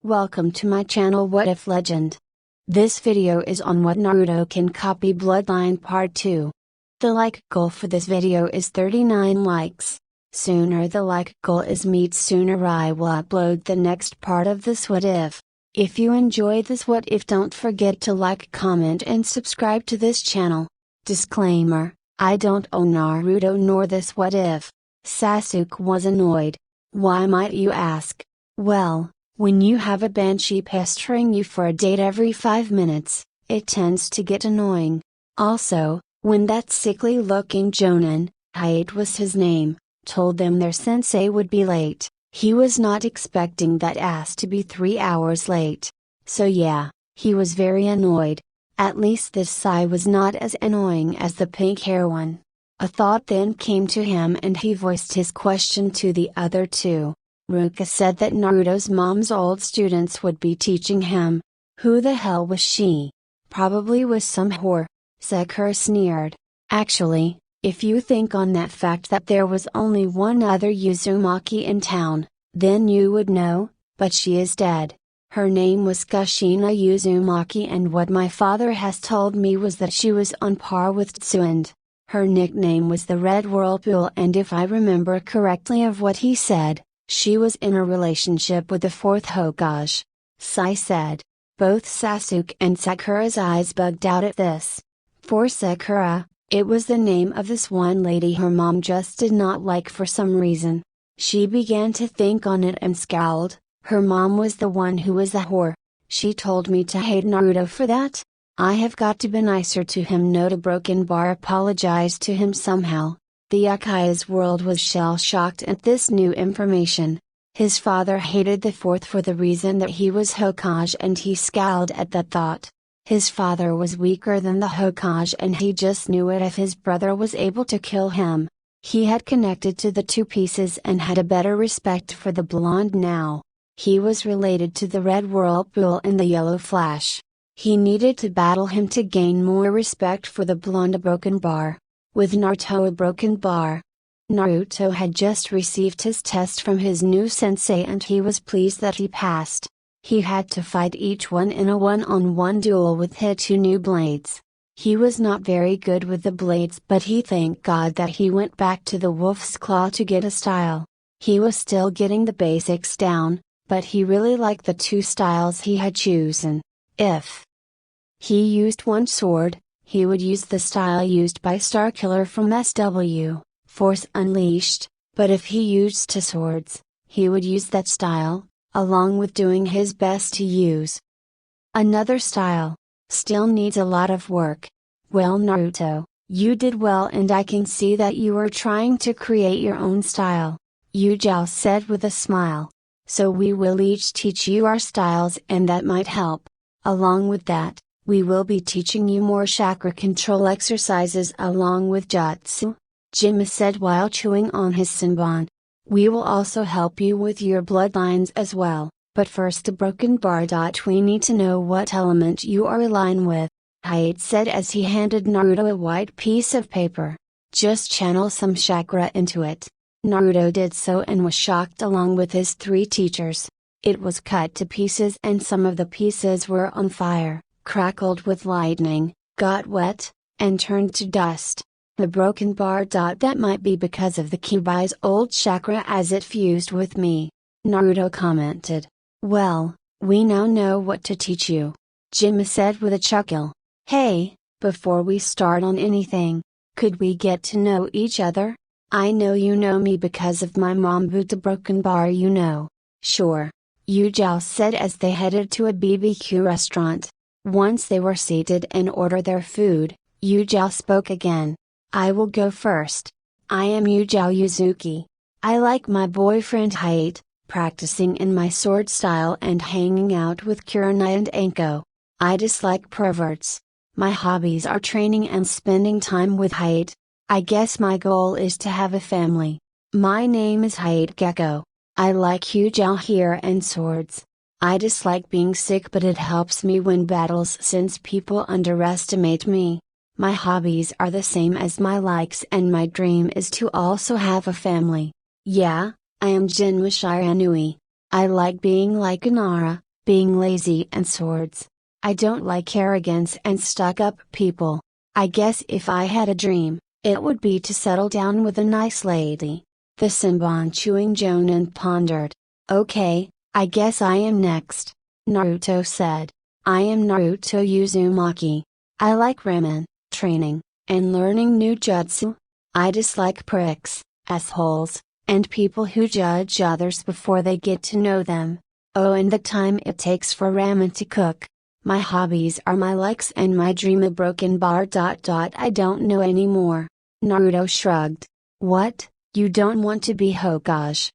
Welcome to my channel What If Legend. This video is on what Naruto can copy Bloodline Part 2. The like goal for this video is 39 likes. Sooner the like goal is meet sooner I will upload the next part of this what if. If you enjoy this what if, don't forget to like, comment and subscribe to this channel. Disclaimer, I don't own Naruto nor this what if. Sasuke was annoyed. Why might you ask? Well, when you have a banshee pestering you for a date every 5 minutes, it tends to get annoying. Also, when that sickly looking Jonin, Haight was his name, told them their sensei would be late, he was not expecting that ass to be 3 hours late. So yeah, he was very annoyed. At least this Sai was not as annoying as the pink hair one. A thought then came to him and he voiced his question to the other two. Ruka said that Naruto's mom's old students would be teaching him. Who the hell was she? Probably was some whore. Sakura sneered. Actually, if you think on that fact that there was only one other Uzumaki in town, then you would know, but she is dead. Her name was Kushina Uzumaki, and what my father has told me was that she was on par with Tsuend. Her nickname was the Red Whirlpool, and if I remember correctly of what he said, she was in a relationship with the fourth Hokage. Sai said. Both Sasuke and Sakura's eyes bugged out at this. For Sakura, it was the name of this one lady her mom just did not like for some reason. She began to think on it and scowled. Her mom was the one who was a whore. She told me to hate Naruto for that? I have got to be nicer to him. Note: a broken bar apologized to him somehow. The Ukai's world was shell-shocked at this new information. His father hated the fourth for the reason that he was Hokage, and he scowled at that thought. His father was weaker than the Hokage and he just knew it if his brother was able to kill him. He had connected to the two pieces and had a better respect for the blonde now. He was related to the Red Whirlpool and the Yellow Flash. He needed to battle him to gain more respect for the blonde. A broken bar. With Naruto a broken bar. Naruto had just received his test from his new sensei and he was pleased that he passed. He had to fight each one in a one-on-one duel with his two new blades. He was not very good with the blades, but he thanked God that he went back to the wolf's claw to get a style. He was still getting the basics down, but he really liked the two styles he had chosen. If he used one sword, he would use the style used by Starkiller from SW, Force Unleashed, but if he used two swords, he would use that style, along with doing his best to use another style. Still needs a lot of work. Well, Naruto, you did well and I can see that you are trying to create your own style, Yujao said with a smile. So we will each teach you our styles and that might help. Along with that, we will be teaching you more chakra control exercises along with jutsu, Jima said while chewing on his senbon. We will also help you with your bloodlines as well, but first a broken bar. We need to know what element you are aligned with, Haight said as he handed Naruto a white piece of paper. Just channel some chakra into it. Naruto did so and was shocked along with his three teachers. It was cut to pieces and some of the pieces were on fire, crackled with lightning, got wet, and turned to dust. The broken bar. That might be because of the Kyuubi's old chakra as it fused with me, Naruto commented. Well, we now know what to teach you, Jima said with a chuckle. Hey, before we start on anything, could we get to know each other? I know you know me because of my mom, but the broken bar you know. Sure, Yujao said as they headed to a BBQ restaurant. Once they were seated and ordered their food, Yujao spoke again. I will go first. I am Yujao Yuzuki. I like my boyfriend Haight, practicing in my sword style and hanging out with Kurenai and Anko. I dislike perverts. My hobbies are training and spending time with Haight. I guess my goal is to have a family. My name is Haight Gecko. I like Yujao here and swords. I dislike being sick, but it helps me win battles since people underestimate me. My hobbies are the same as my likes and my dream is to also have a family. Yeah, I am Jinma Shiranui. I like being like Inara, being lazy and swords. I don't like arrogance and stuck-up people. I guess if I had a dream, it would be to settle down with a nice lady. The Senbon chewing Jonan pondered. Okay, I guess I am next, Naruto said. I am Naruto Uzumaki. I like ramen, training, and learning new jutsu. I dislike pricks, assholes, and people who judge others before they get to know them. Oh, and the time it takes for ramen to cook. My hobbies are my likes and my dream a broken bar. I don't know anymore. Naruto shrugged. What, you don't want to be Hokage?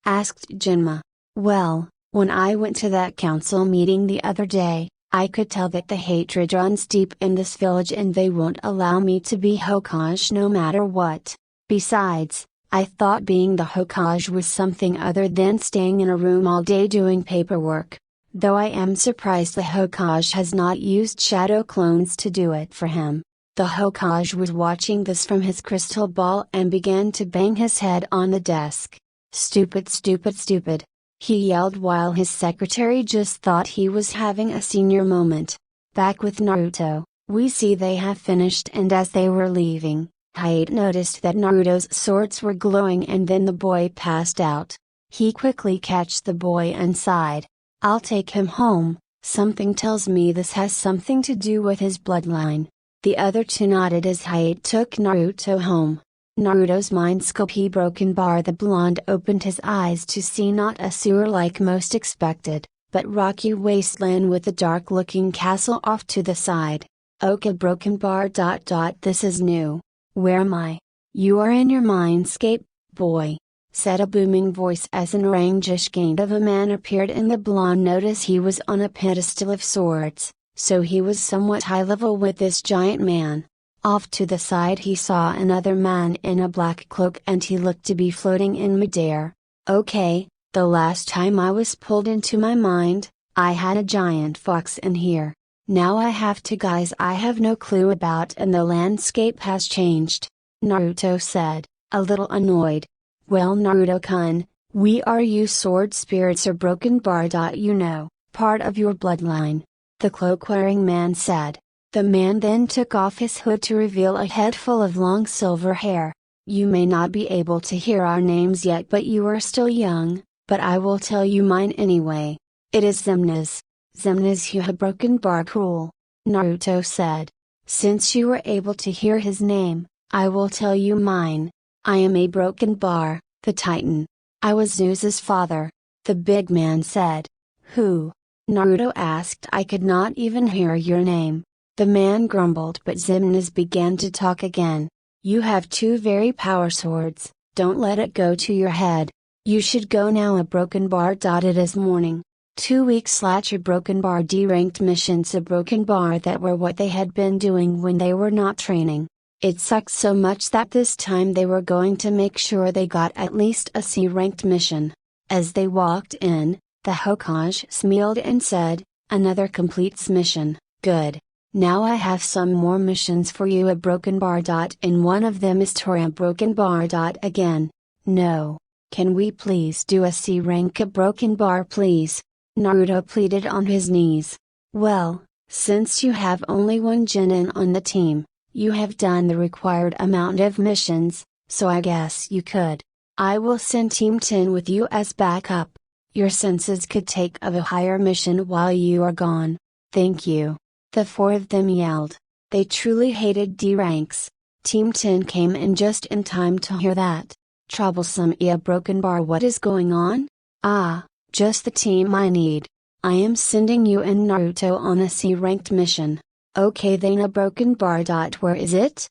Asked Jinma. Well, when I went to that council meeting the other day, I could tell that the hatred runs deep in this village and they won't allow me to be Hokage no matter what. Besides, I thought being the Hokage was something other than staying in a room all day doing paperwork. Though I am surprised the Hokage has not used shadow clones to do it for him. The Hokage was watching this from his crystal ball and began to bang his head on the desk. Stupid, stupid, stupid, he yelled while his secretary just thought he was having a senior moment. Back with Naruto, we see they have finished and as they were leaving, Hayate noticed that Naruto's swords were glowing and then the boy passed out. He quickly catched the boy and sighed. I'll take him home, something tells me this has something to do with his bloodline. The other two nodded as Hayate took Naruto home. Naruto's mind scope broken bar. The blonde opened his eyes to see not a sewer like most expected, but rocky wasteland with a dark looking castle off to the side. Okay, broken bar. This is new. Where am I? You are in your mindscape, boy, said a booming voice as an orangish gain of a man appeared in the blonde. Notice he was on a pedestal of swords, so he was somewhat high level with this giant man. Off to the side he saw another man in a black cloak and he looked to be floating in midair. Okay, the last time I was pulled into my mind, I had a giant fox in here. Now I have two guys I have no clue about and the landscape has changed, Naruto said, a little annoyed. Well, Naruto-kun, we are you sword spirits or broken bar. You know, part of your bloodline, the cloak-wearing man said. The man then took off his hood to reveal a head full of long silver hair. You may not be able to hear our names yet but you are still young, but I will tell you mine anyway. It is Xemnas. Xemnas Yuha broken bar. Cool, Naruto said. Since you were able to hear his name, I will tell you mine. I am a broken bar, the Titan. I was Zeus's father, the big man said. Who? Naruto asked. I could not even hear your name. The man grumbled but Xemnas began to talk again. You have two very power swords, don't let it go to your head. You should go now a broken bar. It is morning. 2 weeks your broken bar D-ranked missions a broken bar that were what they had been doing when they were not training. It sucked so much that this time they were going to make sure they got at least a C-ranked mission. As they walked in, the Hokage smiled and said, another completes mission, good. Now I have some more missions for you a broken bar. And one of them is Tora broken bar. Again. No. Can we please do a C rank a broken bar please? Naruto pleaded on his knees. Well, since you have only one genin on the team, you have done the required amount of missions, so I guess you could. I will send Team 10 with you as backup. Your senses could take of a higher mission while you are gone. Thank you. The four of them yelled. They truly hated D ranks. Team 10 came in just in time to hear that. Troublesome a broken bar. What is going on? Ah, just the team I need. I am sending you and Naruto on a C-ranked mission. Okay then a broken bar. Where is it?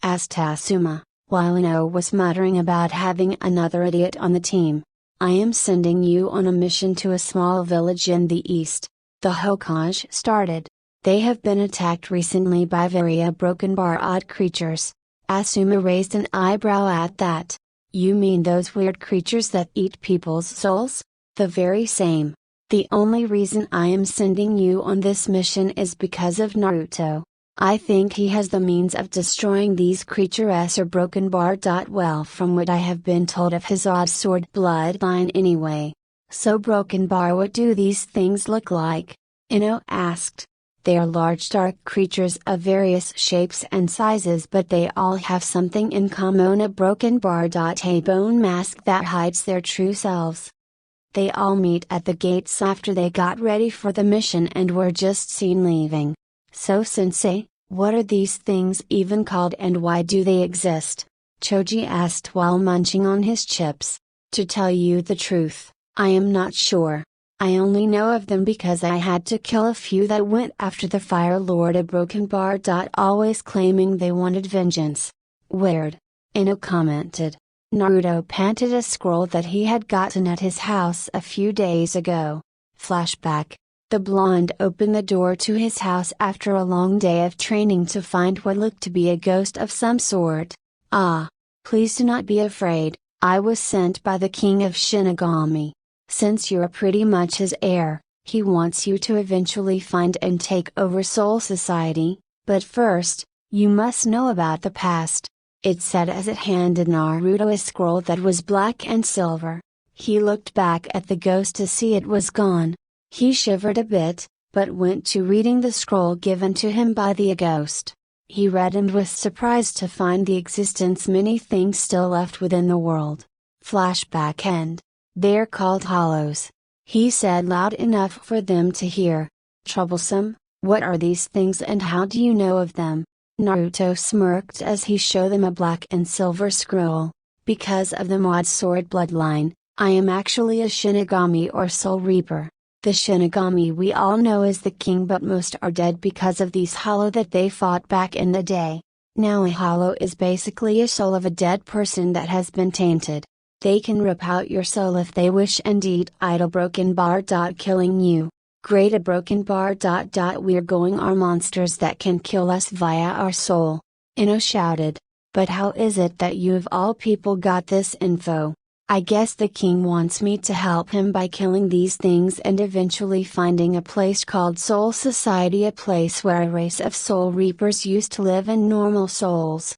Asked Asuma, while Ino was muttering about having another idiot on the team. I am sending you on a mission to a small village in the east. The Hokage started. They have been attacked recently by very broken bar odd creatures. Asuma raised an eyebrow at that. You mean those weird creatures that eat people's souls? The very same. The only reason I am sending you on this mission is because of Naruto. I think he has the means of destroying these creatures or broken bar. Well, from what I have been told of his odd sword bloodline anyway. So Broken Bar, what do these things look like? Ino asked. They are large dark creatures of various shapes and sizes, but they all have something in common: a broken bar. A bone mask that hides their true selves. They all meet at the gates after they got ready for the mission and were just seen leaving. So Sensei, what are these things even called and why do they exist? Choji asked while munching on his chips. To tell you the truth, I am not sure. I only know of them because I had to kill a few that went after the Fire Lord of Broken Bar. Always claiming they wanted vengeance. Weird. Ino commented. Naruto panted a scroll that he had gotten at his house a few days ago. Flashback. The blonde opened the door to his house after a long day of training to find what looked to be a ghost of some sort. Ah. Please do not be afraid, I was sent by the king of Shinigami. Since you're pretty much his heir, he wants you to eventually find and take over Soul Society, but first, you must know about the past. It said as it handed Naruto a scroll that was black and silver. He looked back at the ghost to see it was gone. He shivered a bit, but went to reading the scroll given to him by the ghost. He read and was surprised to find the existence many things still left within the world. Flashback end. They're called hollows. He said loud enough for them to hear. Troublesome, what are these things and how do you know of them? Naruto smirked as he showed them a black and silver scroll. Because of the mod sword bloodline, I am actually a Shinigami or Soul Reaper. The Shinigami we all know is the king, but most are dead because of these hollow that they fought back in the day. Now a hollow is basically a soul of a dead person that has been tainted. They can rip out your soul if they wish and eat idle broken bar. Killing you. Great, a broken bar. We're going are monsters that can kill us via our soul. Ino shouted. But how is it that you of all people got this info? I guess the king wants me to help him by killing these things and eventually finding a place called Soul Society, a place where a race of Soul Reapers used to live in normal souls.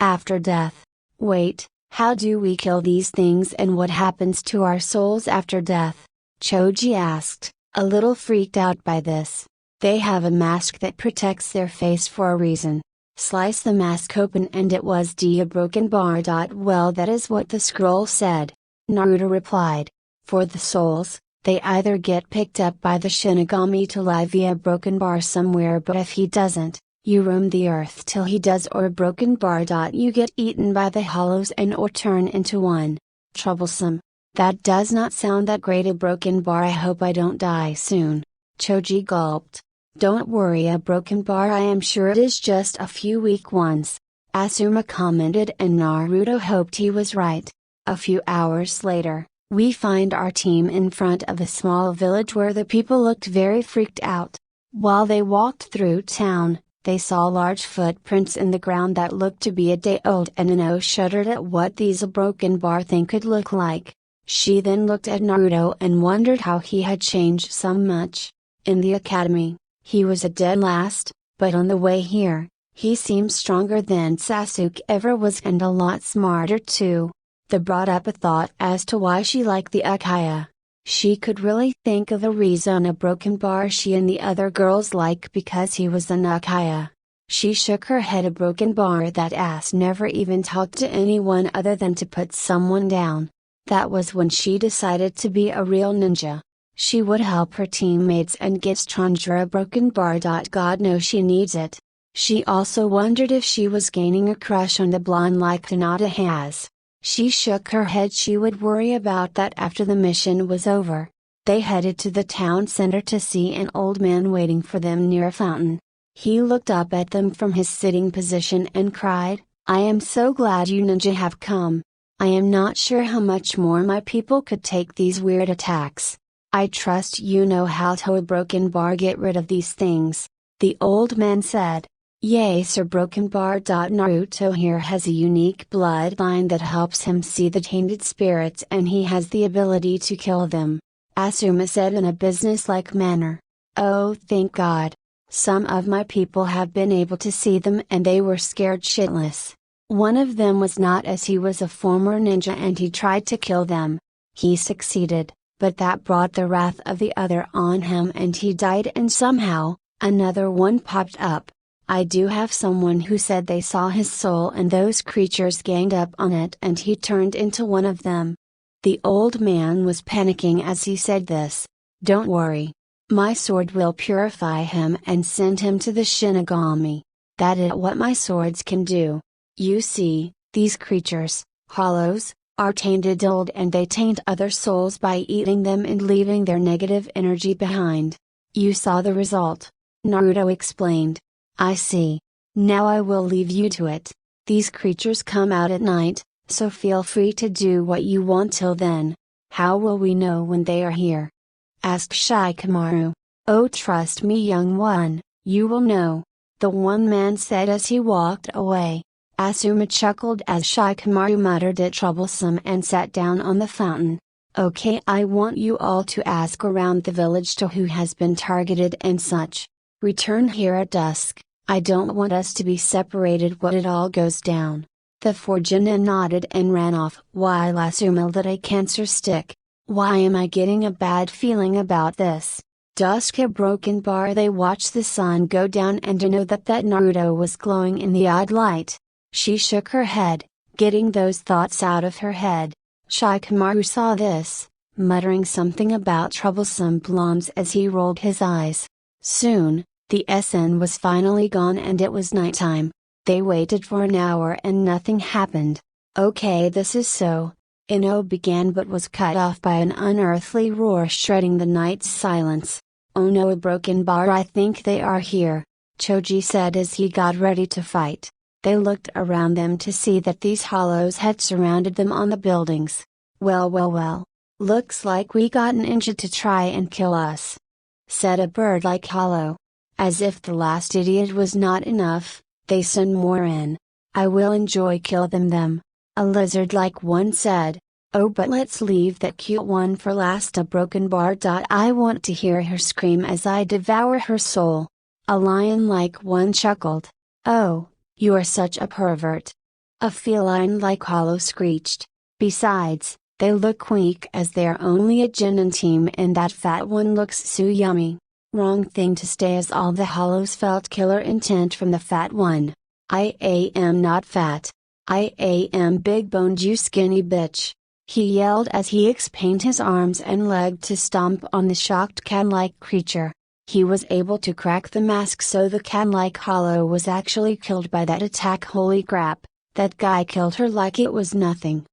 After death. Wait. How do we kill these things and what happens to our souls after death? Choji asked, a little freaked out by this. They have a mask that protects their face for a reason. Slice the mask open and it was a broken bar. Well, that is what the scroll said. Naruto replied. For the souls, they either get picked up by the Shinigami to lie via broken bar somewhere, but if he doesn't, you roam the earth till he does, or a broken bar. You get eaten by the hollows and or turn into one. Troublesome. That does not sound that great, a broken bar. I hope I don't die soon. Choji gulped. Don't worry, a broken bar, I am sure it is just a few weak ones. Asuma commented, and Naruto hoped he was right. A few hours later, we find our team in front of a small village where the people looked very freaked out. While they walked through town, they saw large footprints in the ground that looked to be a day old, and Ino shuddered at what these a broken bar thing could look like. She then looked at Naruto and wondered how he had changed so much. In the academy, he was a dead last, but on the way here, he seemed stronger than Sasuke ever was and a lot smarter too. That brought up a thought as to why she liked the Uchiha. She could really think of a reason a broken bar she and the other girls like because he was an Uchiha. She shook her head. A broken bar, that ass never even talked to anyone other than to put someone down. That was when she decided to be a real ninja. She would help her teammates and get stronger. A broken bar. God knows she needs it. She also wondered if she was gaining a crush on the blonde like Hinata has. She shook her head. She would worry about that after the mission was over. They headed to the town center to see an old man waiting for them near a fountain. He looked up at them from his sitting position and cried, I am so glad you ninja have come. I am not sure how much more my people could take these weird attacks. I trust you know how to a broken bar get rid of these things. The old man said. Yay, sir. Broken bar. Naruto here has a unique bloodline that helps him see the tainted spirits, and he has the ability to kill them. Asuma said in a businesslike manner. Oh, thank God. Some of my people have been able to see them and they were scared shitless. One of them was not, as he was a former ninja and he tried to kill them. He succeeded. but that brought the wrath of the other on him and he died, and somehow, another one popped up. I do have someone who said they saw his soul and those creatures ganged up on it and he turned into one of them. The old man was panicking as he said this. Don't worry. My sword will purify him and send him to the Shinigami. That is what my swords can do. You see, these creatures, hollows, are tainted old and they taint other souls by eating them and leaving their negative energy behind. You saw the result. Naruto explained. I see. Now I will leave you to it. These creatures come out at night, so feel free to do what you want till then. How will we know when they are here? Asked Shikamaru. Oh, trust me, young one, you will know. The one man said as he walked away. Asuma chuckled as Shikamaru muttered it troublesome and sat down on the fountain. Okay, I want you all to ask around the village to who has been targeted and such. Return here at dusk. I don't want us to be separated when it all goes down. The four genin nodded and ran off while Asuma lit a cancer stick. Why am I getting a bad feeling about this? Dusk had broken bar. They watched the sun go down and to know that Naruto was glowing in the odd light. She shook her head, getting those thoughts out of her head. Shikamaru saw this, muttering something about troublesome blondes as he rolled his eyes. Soon, the SN was finally gone and it was nighttime. They waited for an hour and nothing happened. Okay, this is so. Ino began but was cut off by an unearthly roar shredding the night's silence. Oh no, a broken bar. I think they are here, Choji said as he got ready to fight. They looked around them to see that these hollows had surrounded them on the buildings. Well. Looks like we got an ninja to try and kill us, said a bird-like hollow. As if the last idiot was not enough, they sent more in. I will enjoy kill them. A lizard-like one said. Oh, but let's leave that cute one for last. A broken bar. I want to hear her scream as I devour her soul. A lion-like one chuckled. Oh, you are such a pervert. A feline-like hollow screeched. Besides, they look weak as they're only a genin team and that fat one looks so yummy. Wrong thing to stay as all the hollows felt killer intent from the fat one. I am not fat. I am big boned, you skinny bitch. He yelled as he expanded his arms and leg to stomp on the shocked cat-like creature. He was able to crack the mask so the cat-like hollow was actually killed by that attack. Holy crap, that guy killed her like it was nothing.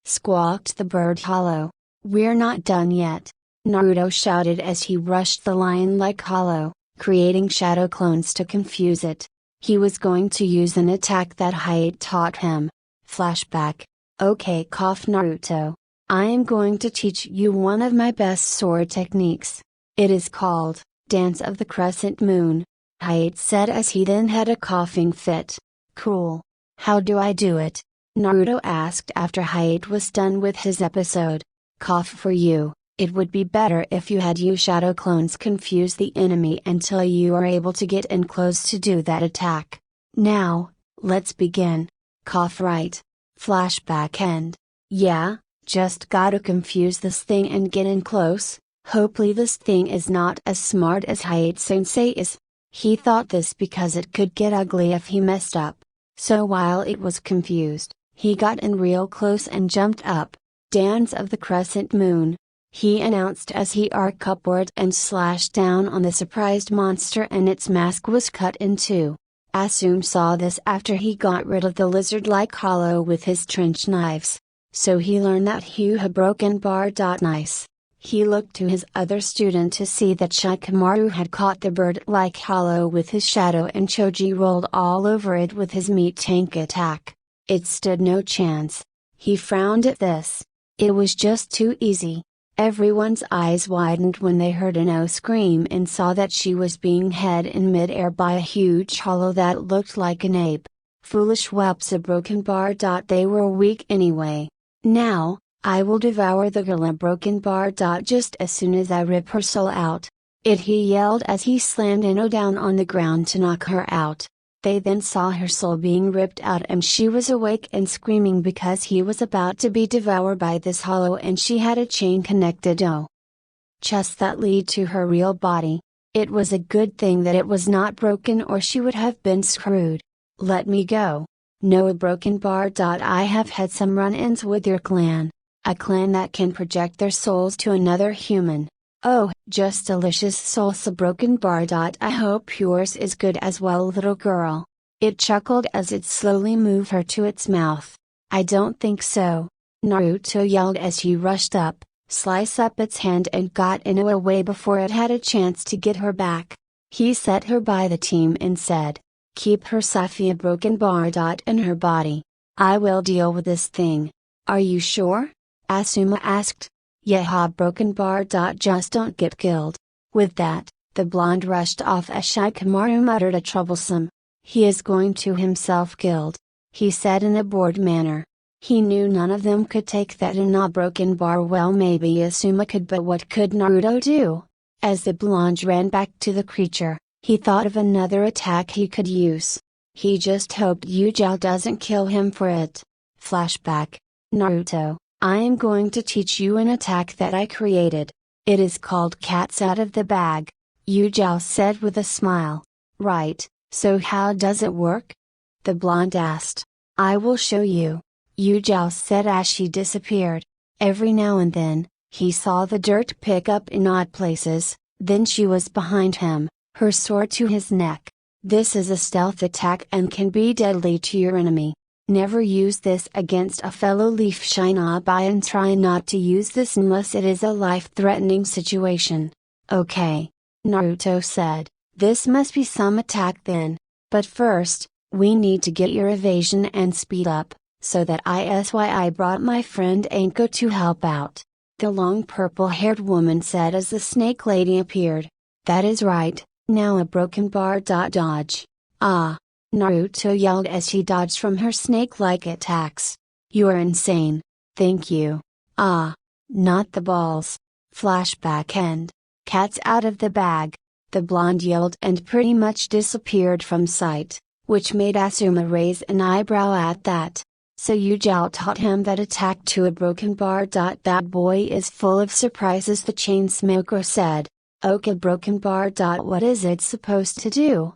Squawked the bird hollow. We're not done yet, Naruto shouted as he rushed the lion-like hollow, creating shadow clones to confuse it. He was going to use an attack that Hayate taught him. Flashback. Okay, Naruto. I am going to teach you one of my best sword techniques. It is called Dance of the Crescent Moon, Hayate said as he then had a coughing fit. Cool. How do I do it? Naruto asked after Hayate was done with his episode. Cough for you. It would be better if you had you shadow clones confuse the enemy until you are able to get in close to do that attack. Now, let's begin. Cough right. Flashback end. Yeah, just gotta confuse this thing and get in close. Hopefully this thing is not as smart as Hayate sensei is. He thought this because it could get ugly if he messed up. So while it was confused, he got in real close and jumped up. Dance of the Crescent Moon, he announced as he arced upward and slashed down on the surprised monster and its mask was cut in two. Asuma saw this after he got rid of the lizard-like hollow with his trench knives. So he learned that Hugh had broken bar. Nice. He looked to his other student to see that Shikamaru had caught the bird-like hollow with his shadow and Choji rolled all over it with his meat tank attack. It stood no chance. He frowned at this. It was just too easy. Everyone's eyes widened when they heard Ino scream and saw that she was being held in mid-air by a huge hollow that looked like an ape. Foolish whelps, a broken bar. They were weak anyway. Now, I will devour the girl, a broken bar. Just as soon as I rip her soul out. He yelled as he slammed Ino down on the ground to knock her out. They then saw her soul being ripped out and she was awake and screaming because he was about to be devoured by this hollow and she had a chain connected. Oh, chests that lead to her real body. It was a good thing that it was not broken or she would have been screwed. Let me go. No, a broken bar. I have had some run-ins with your clan. A clan that can project their souls to another human. Oh, just delicious salsa broken bar. I hope yours is good as well, little girl. It chuckled as it slowly moved her to its mouth. I don't think so. Naruto yelled as he rushed up, sliced up its hand and got Ino away before it had a chance to get her back. He set her by the team and said, keep her safe, a broken bar. In her body. I will deal with this thing. Are you sure? Asuma asked. Yeah, broken bar. Just don't get killed. With that, the blonde rushed off as Shikamaru muttered a troublesome. He is going to himself killed. He said in a bored manner. He knew none of them could take that in a broken bar. Well, maybe Asuma could, but what could Naruto do? As the blonde ran back to the creature, he thought of another attack he could use. He just hoped Yujao doesn't kill him for it. Flashback. Naruto, I am going to teach you an attack that I created. It is called Cats Out of the Bag, Yujao said with a smile. Right, so how does it work? The blonde asked. I will show you, Yujao said as she disappeared. Every now and then, he saw the dirt pick up in odd places, then she was behind him, her sword to his neck. This is a stealth attack and can be deadly to your enemy. Never use this against a fellow leaf shinobi and try not to use this unless it is a life-threatening situation. Okay, Naruto said, this must be some attack then. But first, we need to get your evasion and speed up, so that I brought my friend Anko to help out. The long purple-haired woman said as the snake lady appeared. That is right, now a broken bar. Dodge. Ah! Naruto yelled as he dodged from her snake-like attacks. You are insane. Thank you. Ah! Not the balls. Flashback end. Cats out of the bag. The blonde yelled and pretty much disappeared from sight, which made Asuma raise an eyebrow at that. So Yujao taught him that attack to a broken bar. That boy is full of surprises, the chain smoker said. Okay, broken bar. What is it supposed to do?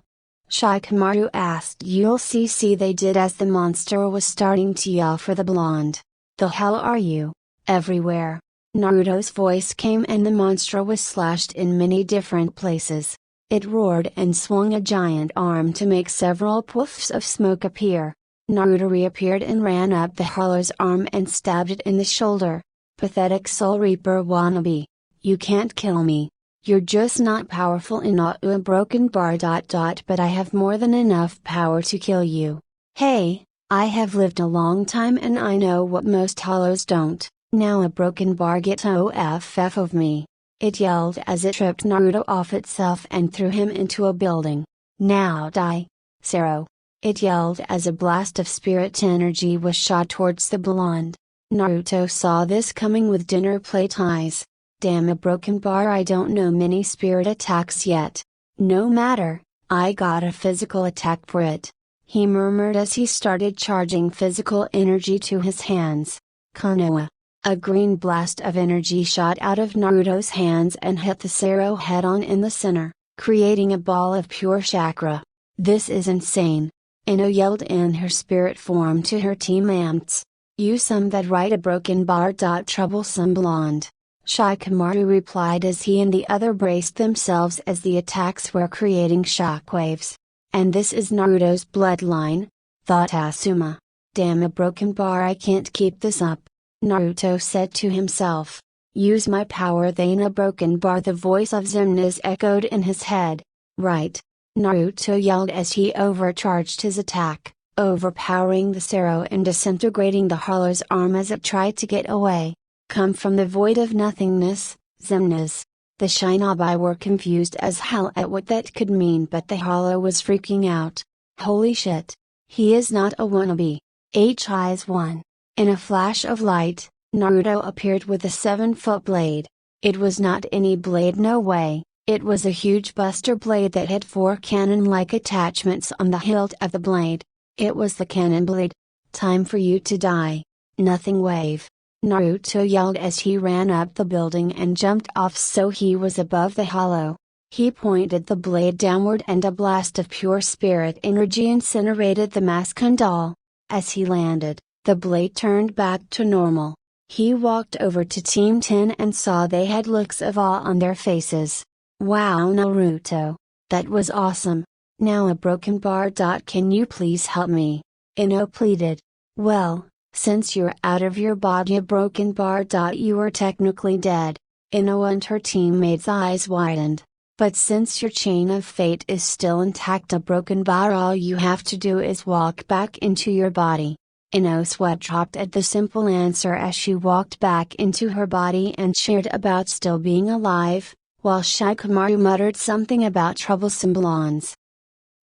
Shikamaru asked. You'll see, they did as the monster was starting to yell for the blonde. The hell are you? Everywhere. Naruto's voice came and the monster was slashed in many different places. It roared and swung a giant arm to make several puffs of smoke appear. Naruto reappeared and ran up the hollow's arm and stabbed it in the shoulder. Pathetic Soul Reaper wannabe. You can't kill me. You're just not powerful enough. A broken bar. But I have more than enough power to kill you. Hey, I have lived a long time and I know what most hollows don't. Now a broken bar, get off of me. It yelled as it tripped Naruto off itself and threw him into a building. Now die, Sero. It yelled as a blast of spirit energy was shot towards the blonde. Naruto saw this coming with dinner plate eyes. Damn, a broken bar, I don't know many spirit attacks yet. No matter, I got a physical attack for it. He murmured as he started charging physical energy to his hands. Konoha. A green blast of energy shot out of Naruto's hands and hit the Sero head on in the center, creating a ball of pure chakra. This is insane. Ino yelled in her spirit form to her teammates. You some that right, a broken bar. Troublesome blonde. Shikamaru replied as he and the other braced themselves as the attacks were creating shockwaves. And this is Naruto's bloodline? Thought Asuma. Damn, a broken bar, I can't keep this up. Naruto said to himself. Use my power then, a broken bar. The voice of Xemnas echoed in his head. Right. Naruto yelled as he overcharged his attack, overpowering the Sero and disintegrating the hollow's arm as it tried to get away. Come from the void of nothingness, Xemnas. The shinobi were confused as hell at what that could mean, but the hollow was freaking out. Holy shit. He is not a wannabe. His one. In a flash of light, Naruto appeared with a 7-foot blade. It was not any blade, no way. It was a huge buster blade that had 4 cannon-like attachments on the hilt of the blade. It was the cannon blade. Time for you to die. Nothing wave. Naruto yelled as he ran up the building and jumped off so he was above the hollow. He pointed the blade downward and a blast of pure spirit energy incinerated the mask and all. As he landed, the blade turned back to normal. He walked over to Team 10 and saw they had looks of awe on their faces. Wow, Naruto! That was awesome! Now a broken bar. Can you please help me? Ino pleaded. Well, since you're out of your body, a broken bar. You are technically dead. Ino and her teammates' eyes widened. But since your chain of fate is still intact, a broken bar, all you have to do is walk back into your body. Ino's sweat dropped at the simple answer as she walked back into her body and cheered about still being alive, while Shikamaru muttered something about troublesome blondes.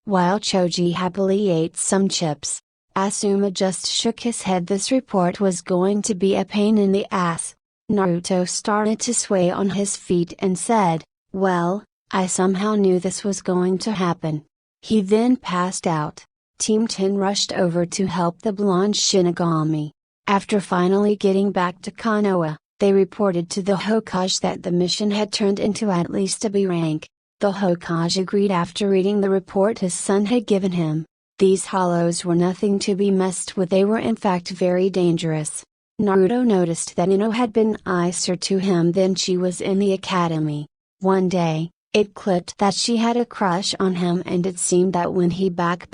While Choji happily ate some chips, Asuma just shook his head. This report was going to be a pain in the ass. Naruto started to sway on his feet and said, "Well, I somehow knew this was going to happen." He then passed out. Team 10 rushed over to help the blonde Shinigami. After finally getting back to Konoha, they reported to the Hokage that the mission had turned into at least a B rank. The Hokage agreed after reading the report his son had given him. These hollows were nothing to be messed with, they were in fact very dangerous. Naruto noticed that Ino had been nicer to him than she was in the academy. One day, it clicked that she had a crush on him, and it seemed that when he back,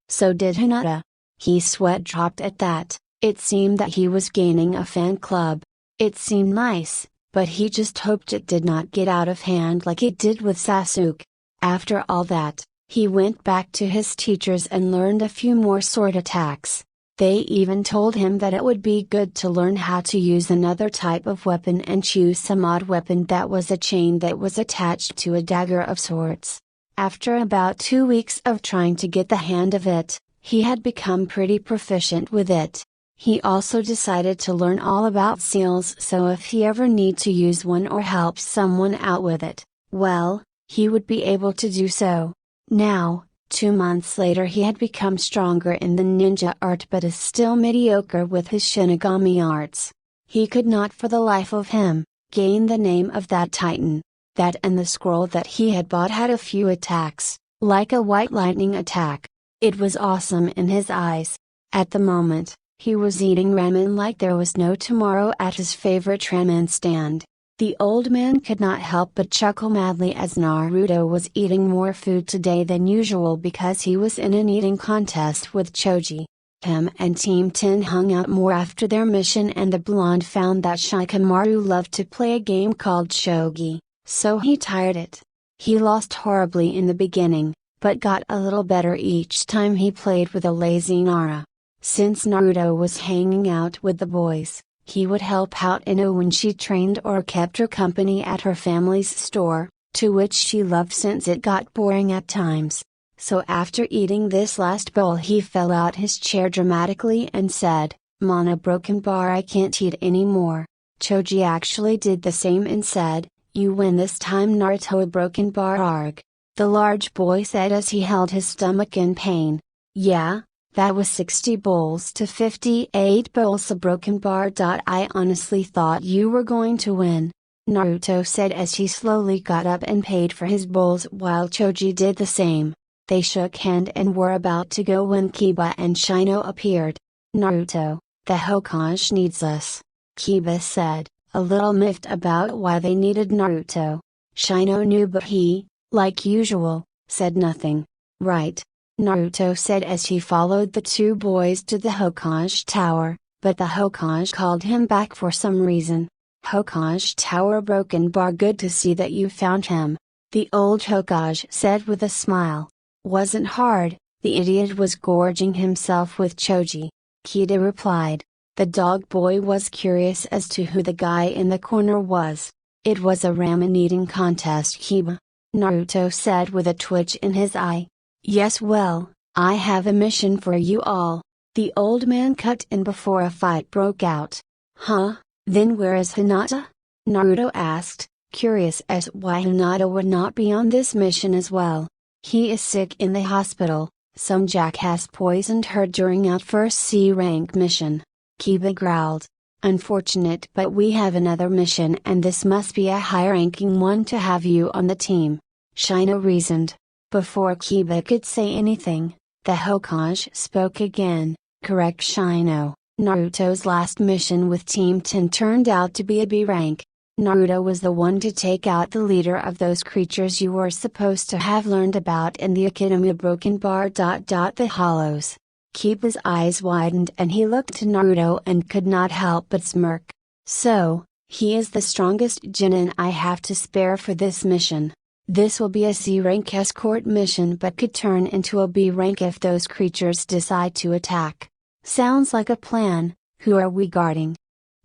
so did Hinata. His sweat dropped at that. It seemed that he was gaining a fan club. It seemed nice, but he just hoped it did not get out of hand like it did with Sasuke. After all that, he went back to his teachers and learned a few more sword attacks. They even told him that it would be good to learn how to use another type of weapon and choose some odd weapon that was a chain that was attached to a dagger of sorts. After about 2 weeks of trying to get the hand of it, he had become pretty proficient with it. He also decided to learn all about seals, so if he ever need to use one or help someone out with it, well, he would be able to do so. Now, 2 months later, he had become stronger in the ninja art but is still mediocre with his Shinigami arts. He could not for the life of him gain the name of that titan. That and the scroll that he had bought had a few attacks, like a white lightning attack. It was awesome in his eyes. At the moment, he was eating ramen like there was no tomorrow at his favorite ramen stand. The old man could not help but chuckle madly as Naruto was eating more food today than usual because he was in an eating contest with Choji. Him and Team 10 hung out more after their mission, and the blonde found that Shikamaru loved to play a game called shogi, so he tired it. He lost horribly in the beginning, but got a little better each time he played with a lazy Nara. Since Naruto was hanging out with the boys, he would help out Ino when she trained or kept her company at her family's store, to which she loved since it got boring at times. So after eating this last bowl, he fell out his chair dramatically and said, "Mana broken bar, I can't eat anymore." Choji actually did the same and said, "You win this time, Naruto, a broken bar arg." The large boy said as he held his stomach in pain. "Yeah, that was 60 bowls to 58 bowls, a broken bar. I honestly thought you were going to win," Naruto said as he slowly got up and paid for his bowls while Choji did the same. They shook hands and were about to go when Kiba and Shino appeared. "Naruto, the Hokage needs us," Kiba said, a little miffed about why they needed Naruto. Shino knew, but he, like usual, said nothing. "Right," Naruto said as he followed the two boys to the Hokage Tower, but the Hokage called him back for some reason. "Hokage Tower broken bar, good to see that you found him," the old Hokage said with a smile. "Wasn't hard, the idiot was gorging himself with Choji," Kida replied. The dog boy was curious as to who the guy in the corner was. "It was a ramen eating contest, Kiba," Naruto said with a twitch in his eye. "Yes, well, I have a mission for you all," the old man cut in before a fight broke out. "Huh? Then where is Hinata?" Naruto asked, curious as why Hinata would not be on this mission as well. "He is sick in the hospital, some jackass poisoned her during our first C rank mission," Kiba growled. Unfortunate, but we have another mission and this must be a high-ranking one to have you on the team," Shino reasoned. Before Kiba could say anything, the Hokage spoke again. "Correct, Shino. Naruto's last mission with Team 10 turned out to be a B rank. Naruto was the one to take out the leader of those creatures you were supposed to have learned about in the Academy of Broken Bar. The Hollows." Kiba's eyes widened and he looked to Naruto and could not help but smirk. "So, he is the strongest genin I have to spare for this mission. This will be a C rank escort mission but could turn into a B rank if those creatures decide to attack. Sounds like a plan. Who are we guarding?"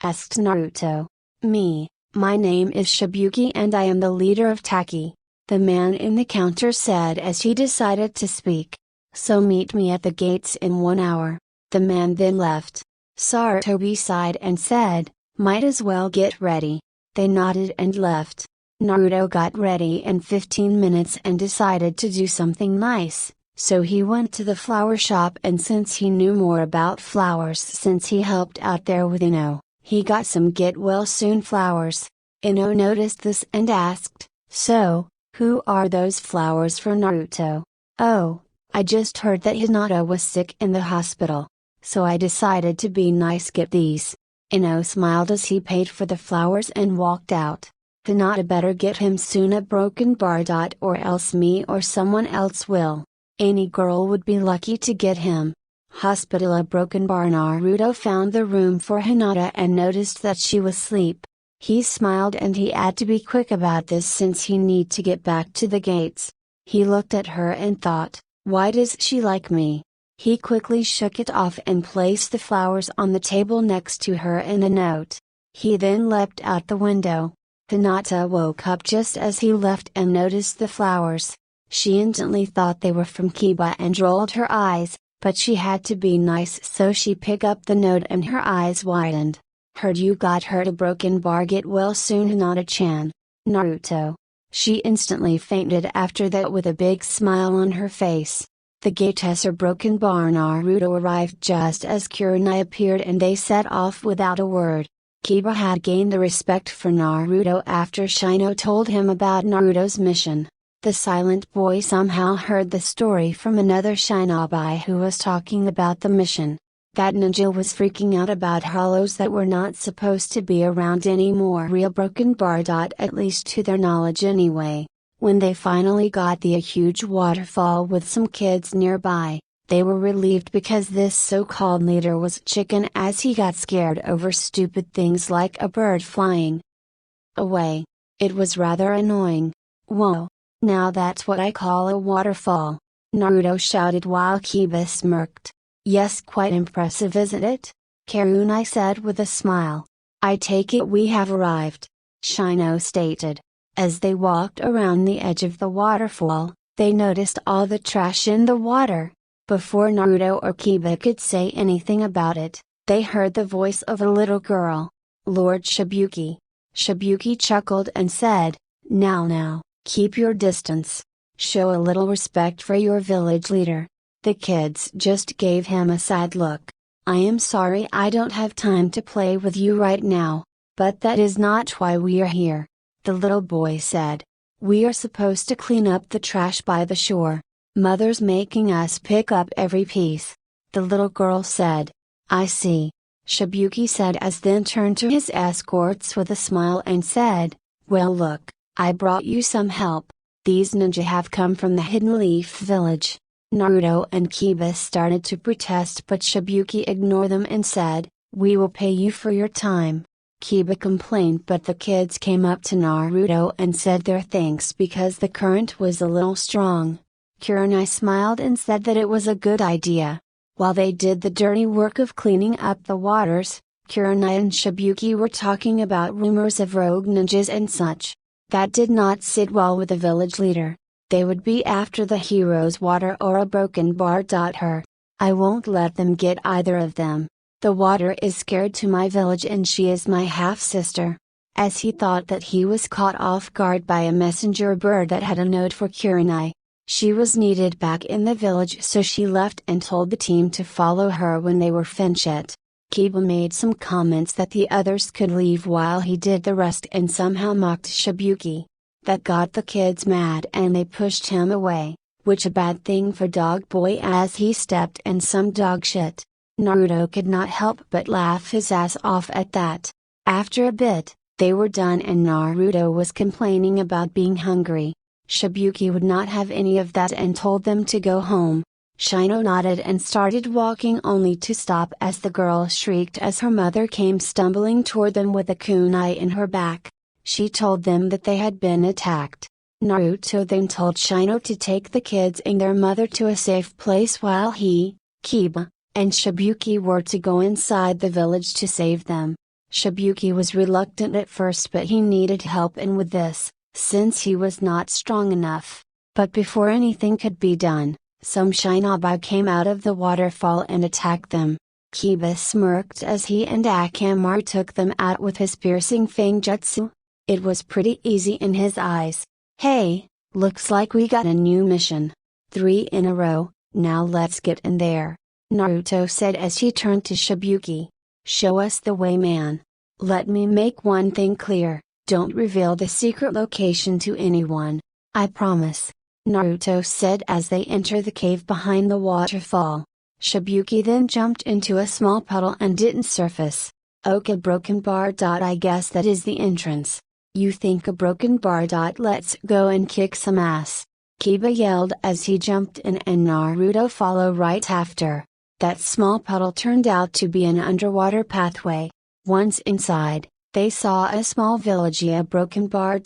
asked Naruto. "Me. My name is Shibuki and I am the leader of Taki," the man in the counter said as he decided to speak. "So meet me at the gates in 1 hour." The man then left. Sarutobi sighed and said, "Might as well get ready." They nodded and left. Naruto got ready in 15 minutes and decided to do something nice, so he went to the flower shop and since he knew more about flowers since he helped out there with Ino, he got some get well soon flowers. Ino noticed this and asked, "So, who are those flowers for Naruto?" "Oh, I just heard that Hinata was sick in the hospital. So I decided to be nice, get these." Ino smiled as he paid for the flowers and walked out. "Hinata better get him soon at Broken Bar. Or else me or someone else will. Any girl would be lucky to get him." Hospital at Broken Bar. Naruto found the room for Hinata and noticed that she was asleep. He smiled and he had to be quick about this since he need to get back to the gates. He looked at her and thought, "Why does she like me?" He quickly shook it off and placed the flowers on the table next to her and a note. He then leapt out the window. Hinata woke up just as he left and noticed the flowers. She instantly thought they were from Kiba and rolled her eyes, but she had to be nice so she picked up the note and her eyes widened. "Heard you got hurt at Broken Bar, get well soon, Hinata-chan." "Naruto." She instantly fainted after that with a big smile on her face. The gates of Broken Bar. Naruto arrived just as Kurenai appeared and they set off without a word. Kiba had gained the respect for Naruto after Shino told him about Naruto's mission. The silent boy somehow heard the story from another shinobi who was talking about the mission. That ninja was freaking out about hollows that were not supposed to be around anymore. Real Broken Bar. At least to their knowledge anyway. When they finally got the huge waterfall with some kids nearby, they were relieved because this so-called leader was chicken as he got scared over stupid things like a bird flying away. It was rather annoying. "Whoa! Now that's what I call a waterfall," Naruto shouted while Kiba smirked. "Yes, quite impressive, isn't it?" Kurenai said with a smile. "I take it we have arrived," Shino stated. As they walked around the edge of the waterfall, they noticed all the trash in the water. Before Naruto or Kiba could say anything about it, they heard the voice of a little girl. "Lord Shibuki." Shibuki chuckled and said, Now, keep your distance. Show a little respect for your village leader." The kids just gave him a side look. "I am sorry I don't have time to play with you right now, but that is not why we are here," the little boy said. "We are supposed to clean up the trash by the shore. Mother's making us pick up every piece," the little girl said. "I see," Shibuki said as then turned to his escorts with a smile and said, "Well look, I brought you some help. These ninja have come from the Hidden Leaf village." Naruto and Kiba started to protest but Shibuki ignored them and said, "We will pay you for your time." Kiba complained but the kids came up to Naruto and said their thanks because the current was a little strong. Kurenai smiled and said that it was a good idea. While they did the dirty work of cleaning up the waters, Kurenai and Shibuki were talking about rumors of rogue ninjas and such. That did not sit well with the village leader. They would be after the hero's water or a Broken Bar. Her. "I won't let them get either of them. The water is scared to my village and she is my half-sister." As he thought that he was caught off guard by a messenger bird that had a note for Kurenai. She was needed back in the village so she left and told the team to follow her when they were finished. Kiba made some comments that the others could leave while he did the rest and somehow mocked Shibuki. That got the kids mad and they pushed him away, which a bad thing for Dog Boy as he stepped in some dog shit. Naruto could not help but laugh his ass off at that. After a bit, they were done and Naruto was complaining about being hungry. Shibuki would not have any of that and told them to go home. Shino nodded and started walking only to stop as the girl shrieked as her mother came stumbling toward them with a kunai in her back. She told them that they had been attacked. Naruto then told Shino to take the kids and their mother to a safe place while he, Kiba, and Shibuki were to go inside the village to save them. Shibuki was reluctant at first but he needed help and with this, since he was not strong enough. But before anything could be done, some shinobi came out of the waterfall and attacked them. Kiba smirked as he and Akamaru took them out with his piercing fang jutsu. It was pretty easy in his eyes. Hey, looks like we got a new mission. 3 in a row, now let's get in there, Naruto said as he turned to Shibuki. Show us the way, man. Let me make one thing clear, don't reveal the secret location to anyone. I promise, Naruto said as they entered the cave behind the waterfall. Shibuki then jumped into a small puddle and didn't surface. Okay, broken bar. I guess that is the entrance. You think a broken bar. Let's go and kick some ass, Kiba yelled as he jumped in and Naruto followed right after. That small puddle turned out to be an underwater pathway. Once inside, they saw a small village, a broken bar.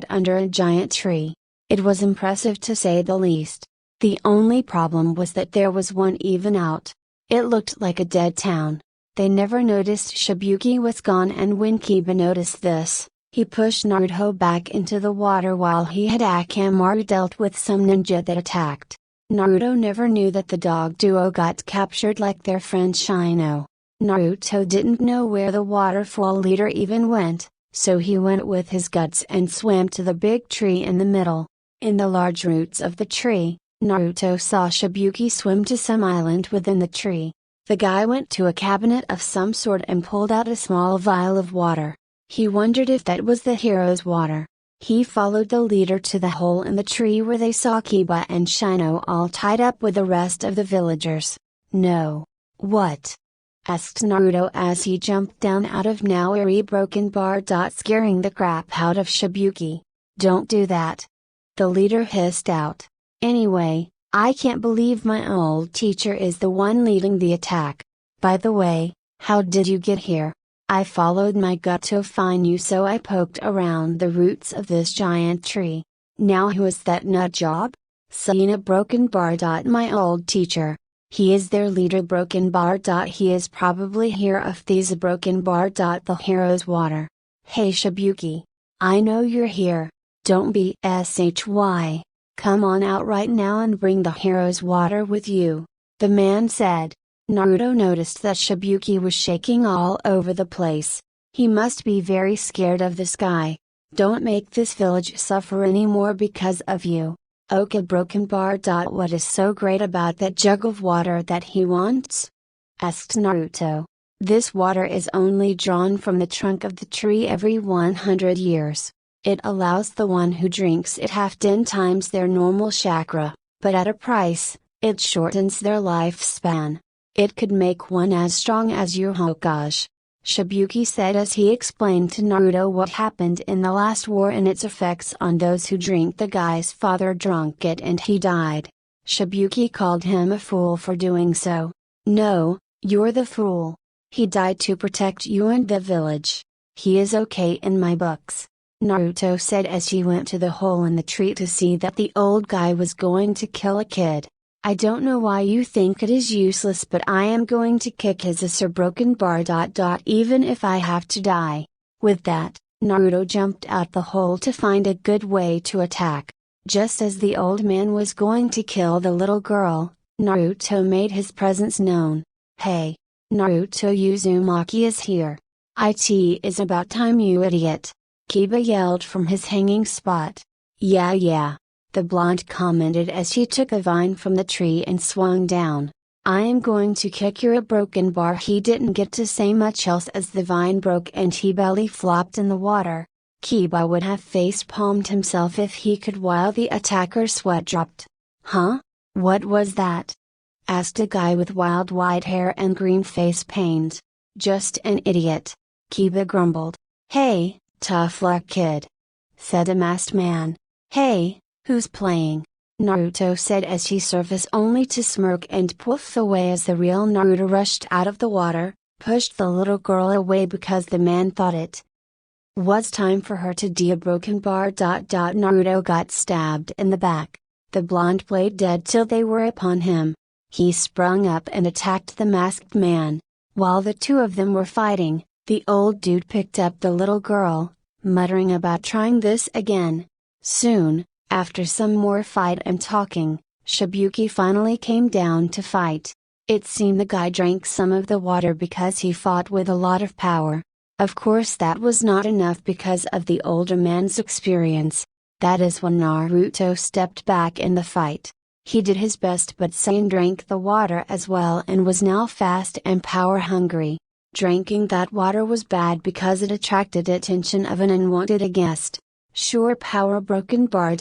Under a giant tree. It was impressive to say the least. The only problem was that there was one even out. It looked like a dead town. They never noticed Shibuki was gone and when Kiba noticed this, he pushed Naruto back into the water while he had Akamaru dealt with some ninja that attacked. Naruto never knew that the dog duo got captured like their friend Shino. Naruto didn't know where the waterfall leader even went, so he went with his guts and swam to the big tree in the middle. In the large roots of the tree, Naruto saw Shibuki swim to some island within the tree. The guy went to a cabinet of some sort and pulled out a small vial of water. He wondered if that was the hero's water. He followed the leader to the hole in the tree where they saw Kiba and Shino all tied up with the rest of the villagers. No. What? Asked Naruto as he jumped down out of nowhere broken bar. Scaring the crap out of Shibuki. Don't do that. The leader hissed out. Anyway, I can't believe my old teacher is the one leading the attack. By the way, how did you get here? I followed my gut to find you, so I poked around the roots of this giant tree. Now who is that nut job? Seen a broken bar. My old teacher. He is their leader broken bar. He is probably here if these a broken bar. The hero's water. Hey Shibuki. I know you're here. Don't be shy. Come on out right now and bring the hero's water with you, the man said. Naruto noticed that Shibuki was shaking all over the place. He must be very scared of this guy. Don't make this village suffer anymore because of you. Okay broken bar. What is so great about that jug of water that he wants? Asked Naruto. This water is only drawn from the trunk of the tree every 100 years. It allows the one who drinks it half 10 times their normal chakra, but at a price, it shortens their lifespan. It could make one as strong as your Hokage, Shibuki said as he explained to Naruto what happened in the last war and its effects on those who drink. The guy's father drank it and he died. Shibuki called him a fool for doing so. No, you're the fool. He died to protect you and the village. He is okay in my books, Naruto said as he went to the hole in the tree to see that the old guy was going to kill a kid. I don't know why you think it is useless, but I am going to kick his ass or broken bar. Even if I have to die. With that, Naruto jumped out the hole to find a good way to attack. Just as the old man was going to kill the little girl, Naruto made his presence known. Hey! Naruto Uzumaki is here. It is about time, you idiot! Kiba yelled from his hanging spot. Yeah, the blonde commented as she took a vine from the tree and swung down. I am going to kick your broken bar. He didn't get to say much else as the vine broke and he belly flopped in the water. Kiba would have face-palmed himself if he could while the attacker's sweat dropped. Huh? What was that? Asked a guy with wild white hair and green face paint. Just an idiot. Kiba grumbled. Hey, tough luck kid. Said a masked man. Hey, who's playing? Naruto said as he surfaced only to smirk and poof away as the real Naruto rushed out of the water, pushed the little girl away because the man thought it was time for her to do a broken bar. Naruto got stabbed in the back. The blonde played dead till they were upon him. He sprung up and attacked the masked man. While the two of them were fighting, the old dude picked up the little girl, muttering about trying this again. Soon, after some more fight and talking, Shibuki finally came down to fight. It seemed the guy drank some of the water because he fought with a lot of power. Of course that was not enough because of the older man's experience. That is when Naruto stepped back in the fight. He did his best but Saiyan drank the water as well and was now fast and power hungry. Drinking that water was bad because it attracted attention of an unwanted guest. Sure power broken bar.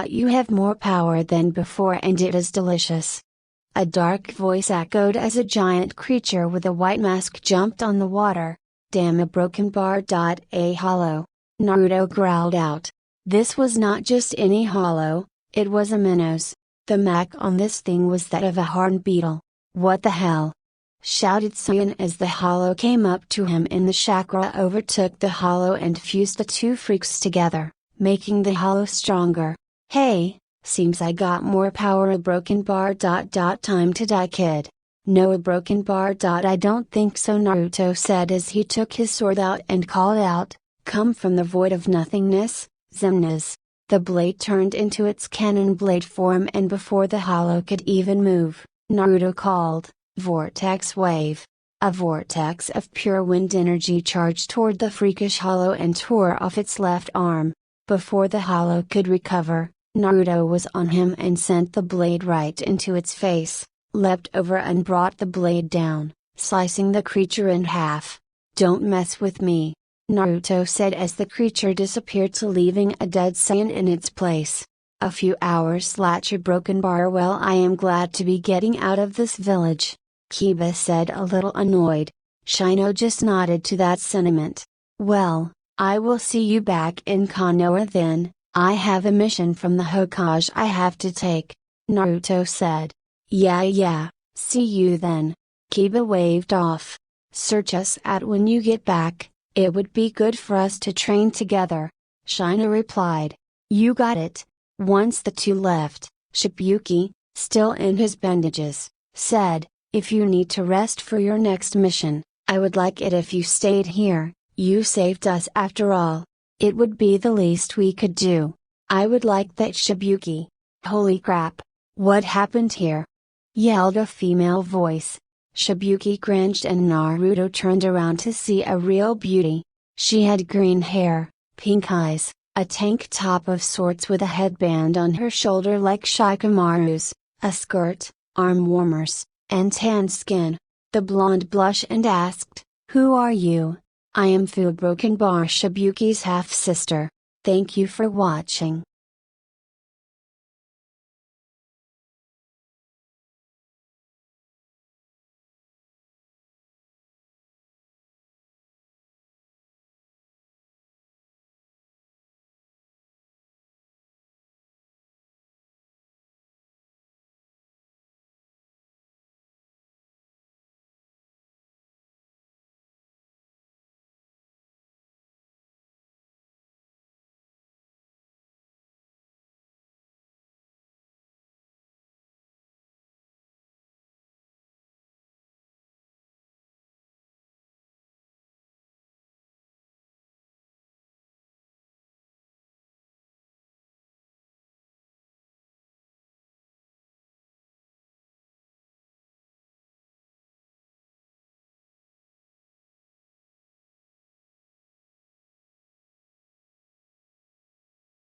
You have more power than before and it is delicious. A dark voice echoed as a giant creature with a white mask jumped on the water. Damn a broken bar. A hollow. Naruto growled out. This was not just any hollow, it was a minnows. The mark on this thing was that of a horned beetle. What the hell? Shouted Saiyan as the hollow came up to him and the chakra overtook the hollow and fused the two freaks together, making the hollow stronger. Hey, seems I got more power. A broken bar. Time to die kid. No a broken bar. I don't think so, Naruto said as he took his sword out and called out, come from the void of nothingness, Zemnas. The blade turned into its cannon blade form and before the hollow could even move, Naruto called, Vortex Wave. A vortex of pure wind energy charged toward the freakish hollow and tore off its left arm. Before the hollow could recover, Naruto was on him and sent the blade right into its face, leapt over and brought the blade down, slicing the creature in half. Don't mess with me, Naruto said as the creature disappeared leaving a dead Saiyan in its place. A few hours later broken bar. Well, I am glad to be getting out of this village, Kiba said a little annoyed. Shino just nodded to that sentiment. Well, I will see you back in Konoha then, I have a mission from the Hokage I have to take, Naruto said. Yeah, see you then. Kiba waved off. Search us out when you get back. It would be good for us to train together, Shino replied. You got it. Once the two left, Shibuki, still in his bandages, said, if you need to rest for your next mission, I would like it if you stayed here, you saved us after all. It would be the least we could do. I would like that, Shibuki. Holy crap. What happened here? Yelled a female voice. Shibuki cringed and Naruto turned around to see a real beauty. She had green hair, pink eyes, a tank top of sorts with a headband on her shoulder like Shikamaru's, a skirt, arm warmers, and tan skin. The blonde blushed and asked, who are you? I am Fu Broken Bar, Shibuki's half-sister. Thank you for watching.